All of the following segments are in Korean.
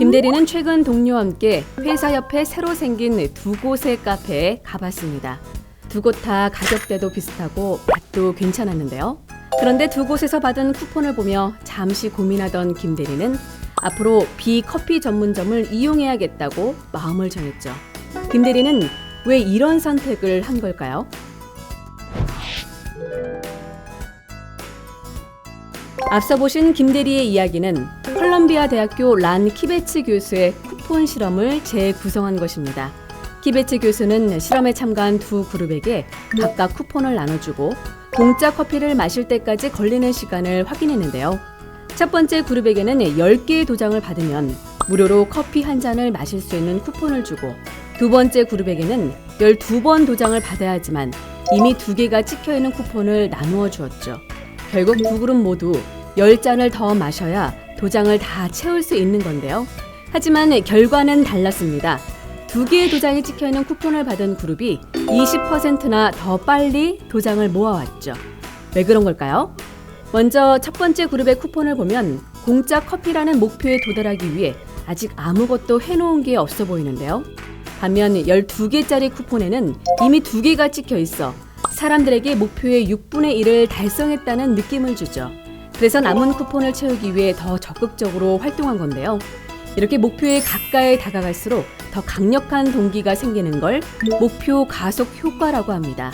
김대리는 최근 동료와 함께 회사 옆에 새로 생긴 두 곳의 카페에 가봤습니다. 두 곳 다 가격대도 비슷하고 맛도 괜찮았는데요. 그런데 두 곳에서 받은 쿠폰을 보며 잠시 고민하던 김대리는 앞으로 비커피 전문점을 이용해야겠다고 마음을 정했죠. 김대리는 왜 이런 선택을 한 걸까요? 앞서 보신 김대리의 이야기는 콜롬비아 대학교 란 키베츠 교수의 쿠폰 실험을 재구성한 것입니다. 키베츠 교수는 실험에 참가한 두 그룹에게 각각 쿠폰을 나눠주고 공짜 커피를 마실 때까지 걸리는 시간을 확인했는데요. 첫 번째 그룹에게는 10개의 도장을 받으면 무료로 커피 한 잔을 마실 수 있는 쿠폰을 주고, 두 번째 그룹에게는 12번 도장을 받아야 하지만 이미 2개가 찍혀있는 쿠폰을 나누어 주었죠. 결국 두 그룹 모두 10잔을 더 마셔야 도장을 다 채울 수 있는 건데요. 하지만 결과는 달랐습니다. 2개의 도장이 찍혀있는 쿠폰을 받은 그룹이 20%나 더 빨리 도장을 모아왔죠. 왜 그런 걸까요? 먼저 첫 번째 그룹의 쿠폰을 보면 공짜 커피라는 목표에 도달하기 위해 아직 아무것도 해놓은 게 없어 보이는데요. 반면 12개짜리 쿠폰에는 이미 2개가 찍혀 있어 사람들에게 목표의 6분의 1을 달성했다는 느낌을 주죠. 그래서 남은 쿠폰을 채우기 위해 더 적극적으로 활동한 건데요. 이렇게 목표에 가까이 다가갈수록 더 강력한 동기가 생기는 걸 목표 가속 효과라고 합니다.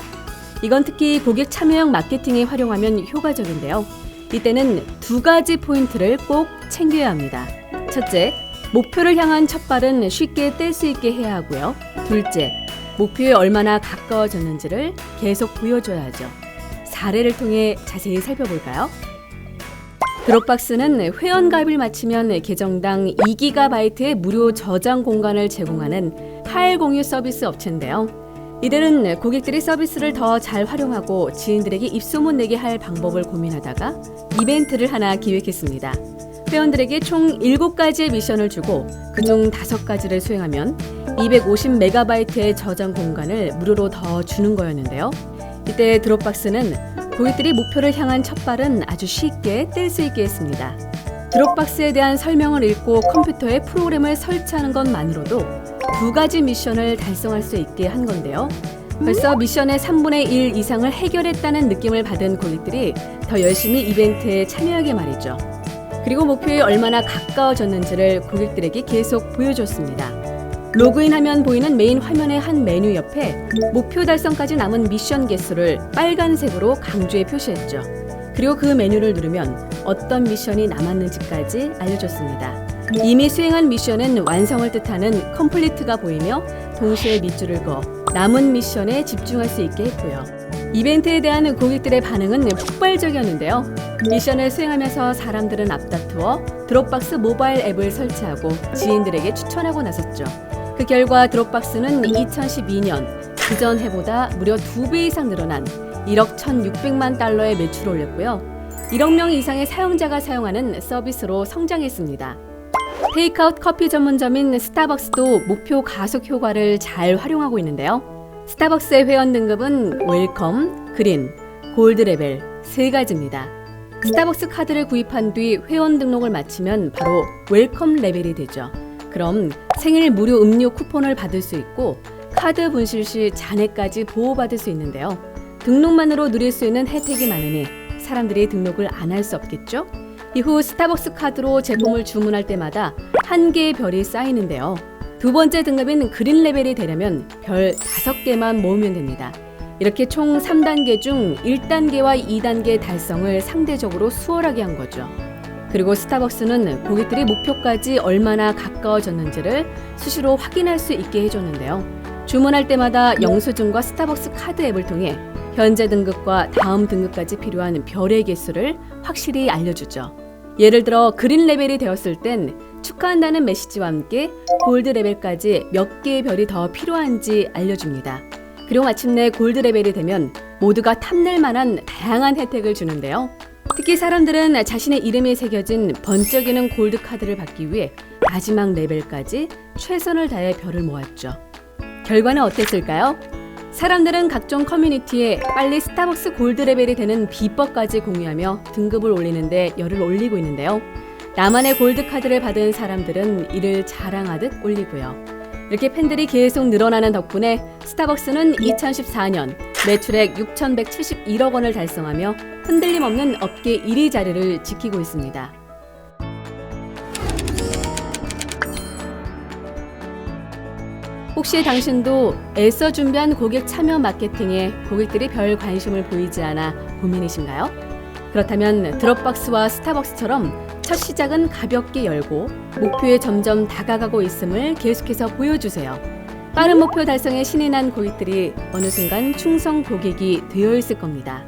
이건 특히 고객 참여형 마케팅에 활용하면 효과적인데요. 이때는 2가지 포인트를 꼭 챙겨야 합니다. 첫째, 목표를 향한 첫 발은 쉽게 뗄 수 있게 해야 하고요. 둘째, 목표에 얼마나 가까워졌는지를 계속 보여줘야 하죠. 사례를 통해 자세히 살펴볼까요? 드롭박스는 회원가입을 마치면 계정당 2GB의 무료 저장 공간을 제공하는 파일 공유 서비스 업체인데요. 이들은 고객들이 서비스를 더 잘 활용하고 지인들에게 입소문 내게 할 방법을 고민하다가 이벤트를 하나 기획했습니다. 회원들에게 총 7가지의 미션을 주고 그중 5가지를 수행하면 250MB의 저장 공간을 무료로 더 주는 거였는데요. 이때 드롭박스는 고객들이 목표를 향한 첫 발은 아주 쉽게 뗄 수 있게 했습니다. 드롭박스에 대한 설명을 읽고 컴퓨터에 프로그램을 설치하는 것만으로도 2가지 미션을 달성할 수 있게 한 건데요. 벌써 미션의 3분의 1 이상을 해결했다는 느낌을 받은 고객들이 더 열심히 이벤트에 참여하게 말이죠. 그리고 목표에 얼마나 가까워졌는지를 고객들에게 계속 보여줬습니다. 로그인하면 보이는 메인 화면의 한 메뉴 옆에 목표 달성까지 남은 미션 개수를 빨간색으로 강조해 표시했죠. 그리고 그 메뉴를 누르면 어떤 미션이 남았는지까지 알려줬습니다. 이미 수행한 미션은 완성을 뜻하는 컴플리트가 보이며 동시에 밑줄을 그어 남은 미션에 집중할 수 있게 했고요. 이벤트에 대한 고객들의 반응은 폭발적이었는데요. 미션을 수행하면서 사람들은 앞다투어 드롭박스 모바일 앱을 설치하고 지인들에게 추천하고 나섰죠. 그 결과 드롭박스는 2012년 그전 해보다 무려 2배 이상 늘어난 1억 1,600만 달러의 매출을 올렸고요. 1억 명 이상의 사용자가 사용하는 서비스로 성장했습니다. 테이크아웃 커피 전문점인 스타벅스도 목표 가속 효과를 잘 활용하고 있는데요. 스타벅스의 회원 등급은 웰컴, 그린, 골드 레벨 3가지입니다. 스타벅스 카드를 구입한 뒤 회원 등록을 마치면 바로 웰컴 레벨이 되죠. 그럼 생일 무료 음료 쿠폰을 받을 수 있고 카드 분실 시 잔해까지 보호받을 수 있는데요. 등록만으로 누릴 수 있는 혜택이 많으니 사람들이 등록을 안 할 수 없겠죠? 이후 스타벅스 카드로 제품을 주문할 때마다 1개의 별이 쌓이는데요. 두 번째 등급인 그린 레벨이 되려면 별 5개만 모으면 됩니다. 이렇게 총 3단계 중 1단계와 2단계 달성을 상대적으로 수월하게 한 거죠. 그리고 스타벅스는 고객들이 목표까지 얼마나 가까워졌는지를 수시로 확인할 수 있게 해줬는데요. 주문할 때마다 영수증과 스타벅스 카드 앱을 통해 현재 등급과 다음 등급까지 필요한 별의 개수를 확실히 알려주죠. 예를 들어 그린 레벨이 되었을 땐 축하한다는 메시지와 함께 골드 레벨까지 몇 개의 별이 더 필요한지 알려줍니다. 그리고 마침내 골드 레벨이 되면 모두가 탐낼 만한 다양한 혜택을 주는데요. 특히 사람들은 자신의 이름이 새겨진 번쩍이는 골드 카드를 받기 위해 마지막 레벨까지 최선을 다해 별을 모았죠. 결과는 어땠을까요? 사람들은 각종 커뮤니티에 빨리 스타벅스 골드 레벨이 되는 비법까지 공유하며 등급을 올리는데 열을 올리고 있는데요. 나만의 골드카드를 받은 사람들은 이를 자랑하듯 올리고요. 이렇게 팬들이 계속 늘어나는 덕분에 스타벅스는 2014년 매출액 6,171억 원을 달성하며 흔들림 없는 업계 1위 자리를 지키고 있습니다. 혹시 당신도 애써 준비한 고객 참여 마케팅에 고객들이 별 관심을 보이지 않아 고민이신가요? 그렇다면 드롭박스와 스타벅스처럼 첫 시작은 가볍게 열고 목표에 점점 다가가고 있음을 계속해서 보여주세요. 빠른 목표 달성에 신이 난 고객들이 어느 순간 충성 고객이 되어 있을 겁니다.